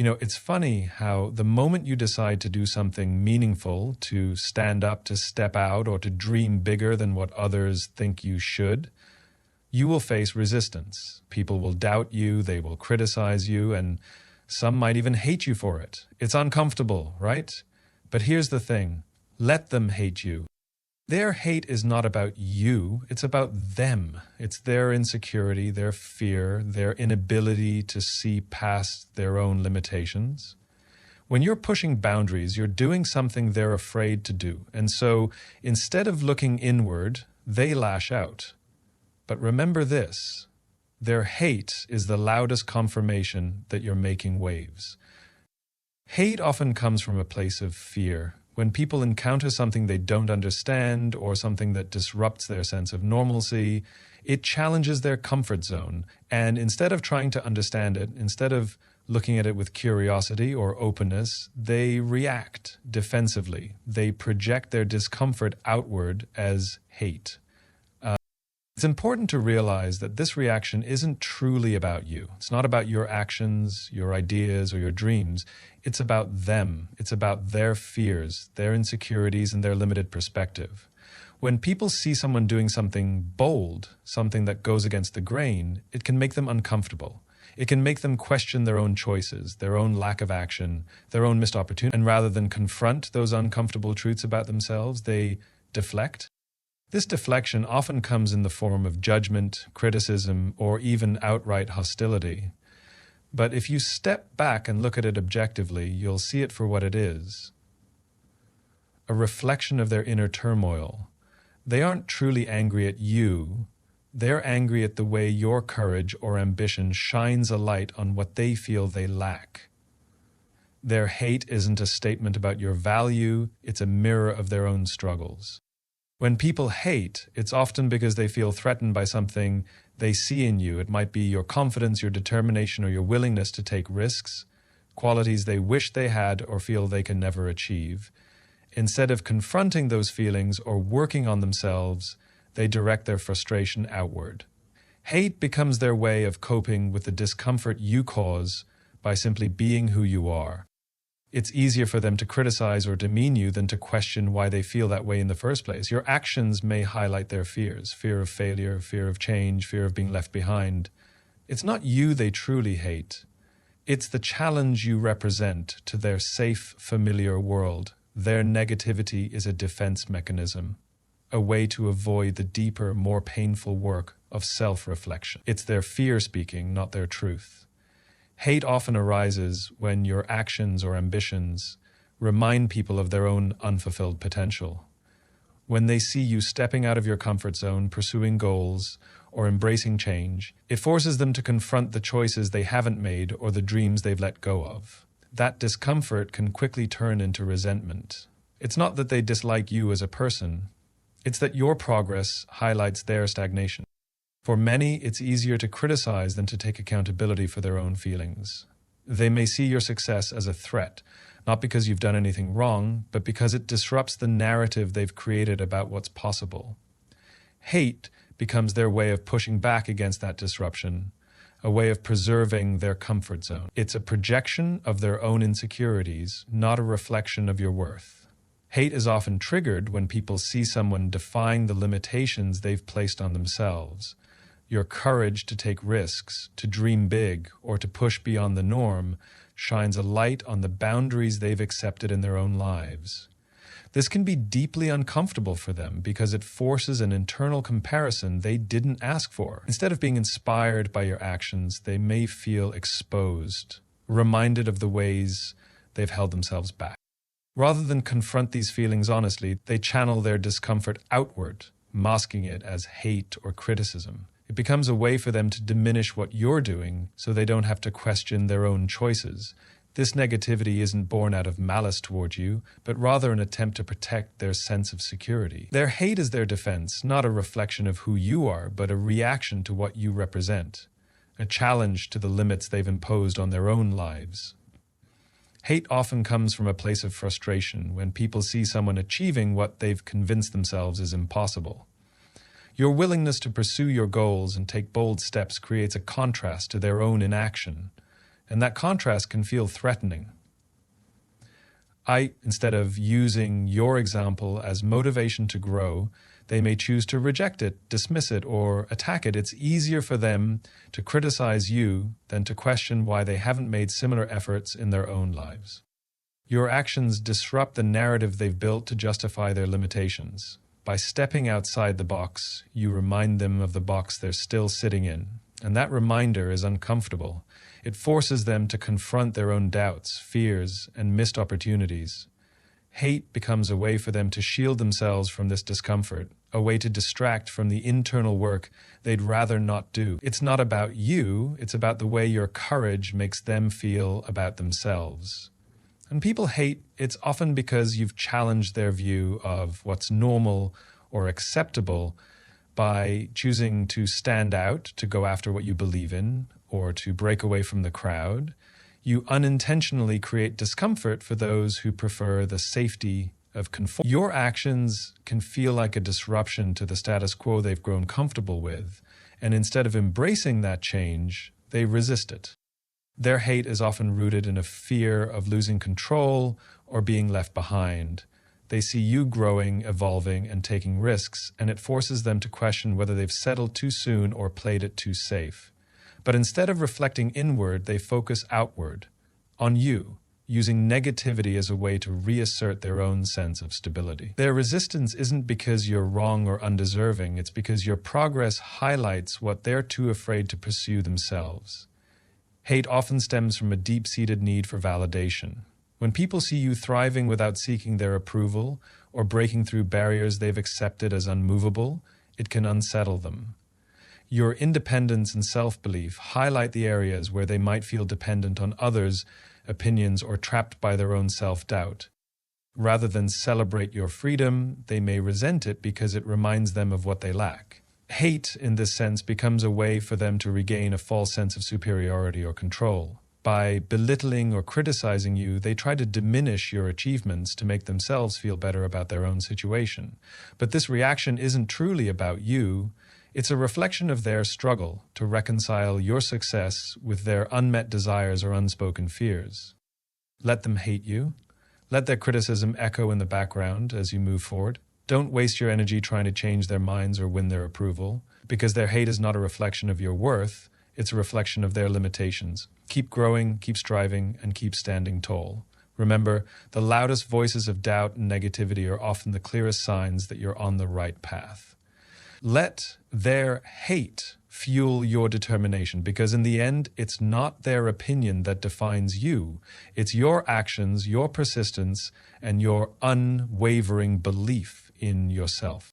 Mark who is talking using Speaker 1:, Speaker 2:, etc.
Speaker 1: It's funny how the moment you decide to do something meaningful, to stand up, to step out, or to dream bigger than what others think you should, you will face resistance. People will doubt you, they will criticize you, and some might even hate you for it. It's uncomfortable, right? But here's the thing. Let them hate you. Their hate is not about you, it's about them. It's their insecurity, their fear, their inability to see past their own limitations. When you're pushing boundaries, you're doing something they're afraid to do. And so instead of looking inward, they lash out. But remember this, their hate is the loudest confirmation that you're making waves. Hate often comes from a place of fear. When people encounter something they don't understand or something that disrupts their sense of normalcy, it challenges their comfort zone. And instead of trying to understand it, instead of looking at it with curiosity or openness, they react defensively. They project their discomfort outward as hate. It's important to realize that this reaction isn't truly about you. It's not about your actions, your ideas, or your dreams. It's about them. It's about their fears, their insecurities, and their limited perspective. When people see someone doing something bold, something that goes against the grain, it can make them uncomfortable. It can make them question their own choices, their own lack of action, their own missed opportunity. And rather than confront those uncomfortable truths about themselves, they deflect. This deflection often comes in the form of judgment, criticism, or even outright hostility. But if you step back and look at it objectively, you'll see it for what it is. A reflection of their inner turmoil. They aren't truly angry at you. They're angry at the way your courage or ambition shines a light on what they feel they lack. Their hate isn't a statement about your value, it's a mirror of their own struggles. When people hate, it's often because they feel threatened by something they see in you. It might be your confidence, your determination, or your willingness to take risks, qualities they wish they had or feel they can never achieve. Instead of confronting those feelings or working on themselves, they direct their frustration outward. Hate becomes their way of coping with the discomfort you cause by simply being who you are. It's easier for them to criticize or demean you than to question why they feel that way in the first place. Your actions may highlight their fears, fear of failure, fear of change, fear of being left behind. It's not you they truly hate. It's the challenge you represent to their safe, familiar world. Their negativity is a defense mechanism, a way to avoid the deeper, more painful work of self-reflection. It's their fear speaking, not their truth. Hate often arises when your actions or ambitions remind people of their own unfulfilled potential. When they see you stepping out of your comfort zone, pursuing goals, or embracing change, it forces them to confront the choices they haven't made or the dreams they've let go of. That discomfort can quickly turn into resentment. It's not that they dislike you as a person, it's that your progress highlights their stagnation. For many, it's easier to criticize than to take accountability for their own feelings. They may see your success as a threat, not because you've done anything wrong, but because it disrupts the narrative they've created about what's possible. Hate becomes their way of pushing back against that disruption, a way of preserving their comfort zone. It's a projection of their own insecurities, not a reflection of your worth. Hate is often triggered when people see someone defying the limitations they've placed on themselves. Your courage to take risks, to dream big, or to push beyond the norm shines a light on the boundaries they've accepted in their own lives. This can be deeply uncomfortable for them because it forces an internal comparison they didn't ask for. Instead of being inspired by your actions, they may feel exposed, reminded of the ways they've held themselves back. Rather than confront these feelings honestly, they channel their discomfort outward, masking it as hate or criticism. It becomes a way for them to diminish what you're doing so they don't have to question their own choices. This negativity isn't born out of malice toward you, but rather an attempt to protect their sense of security. Their hate is their defense, not a reflection of who you are, but a reaction to what you represent, a challenge to the limits they've imposed on their own lives. Hate often comes from a place of frustration when people see someone achieving what they've convinced themselves is impossible. Your willingness to pursue your goals and take bold steps creates a contrast to their own inaction. and that contrast can feel threatening. Instead of using your example as motivation to grow, they may choose to reject it, dismiss it, or attack it. It's easier for them to criticize you than to question why they haven't made similar efforts in their own lives. Your actions disrupt the narrative they've built to justify their limitations. By stepping outside the box, you remind them of the box they're still sitting in, and that reminder is uncomfortable. It forces them to confront their own doubts, fears, and missed opportunities. Hate becomes a way for them to shield themselves from this discomfort, a way to distract from the internal work they'd rather not do. It's not about you, it's about the way your courage makes them feel about themselves. When people hate, it's often because you've challenged their view of what's normal or acceptable by choosing to stand out, to go after what you believe in, or to break away from the crowd. You unintentionally create discomfort for those who prefer the safety of conform. Your actions can feel like a disruption to the status quo they've grown comfortable with, and instead of embracing that change, they resist it. Their hate is often rooted in a fear of losing control or being left behind. They see you growing, evolving, and taking risks, and it forces them to question whether they've settled too soon or played it too safe. But instead of reflecting inward, they focus outward, on you, using negativity as a way to reassert their own sense of stability. Their resistance isn't because you're wrong or undeserving, it's because your progress highlights what they're too afraid to pursue themselves. Hate often stems from a deep-seated need for validation. When people see you thriving without seeking their approval or breaking through barriers they've accepted as unmovable, it can unsettle them. Your independence and self-belief highlight the areas where they might feel dependent on others' opinions or trapped by their own self-doubt. Rather than celebrate your freedom, they may resent it because it reminds them of what they lack. Hate, in this sense, becomes a way for them to regain a false sense of superiority or control. By belittling or criticizing you, they try to diminish your achievements to make themselves feel better about their own situation. But this reaction isn't truly about you. It's a reflection of their struggle to reconcile your success with their unmet desires or unspoken fears. Let them hate you. Let their criticism echo in the background as you move forward. Don't waste your energy trying to change their minds or win their approval, because their hate is not a reflection of your worth, it's a reflection of their limitations. Keep growing, keep striving, and keep standing tall. Remember, the loudest voices of doubt and negativity are often the clearest signs that you're on the right path. Let their hate fuel your determination, because in the end, it's not their opinion that defines you. It's your actions, your persistence, and your unwavering belief in yourself.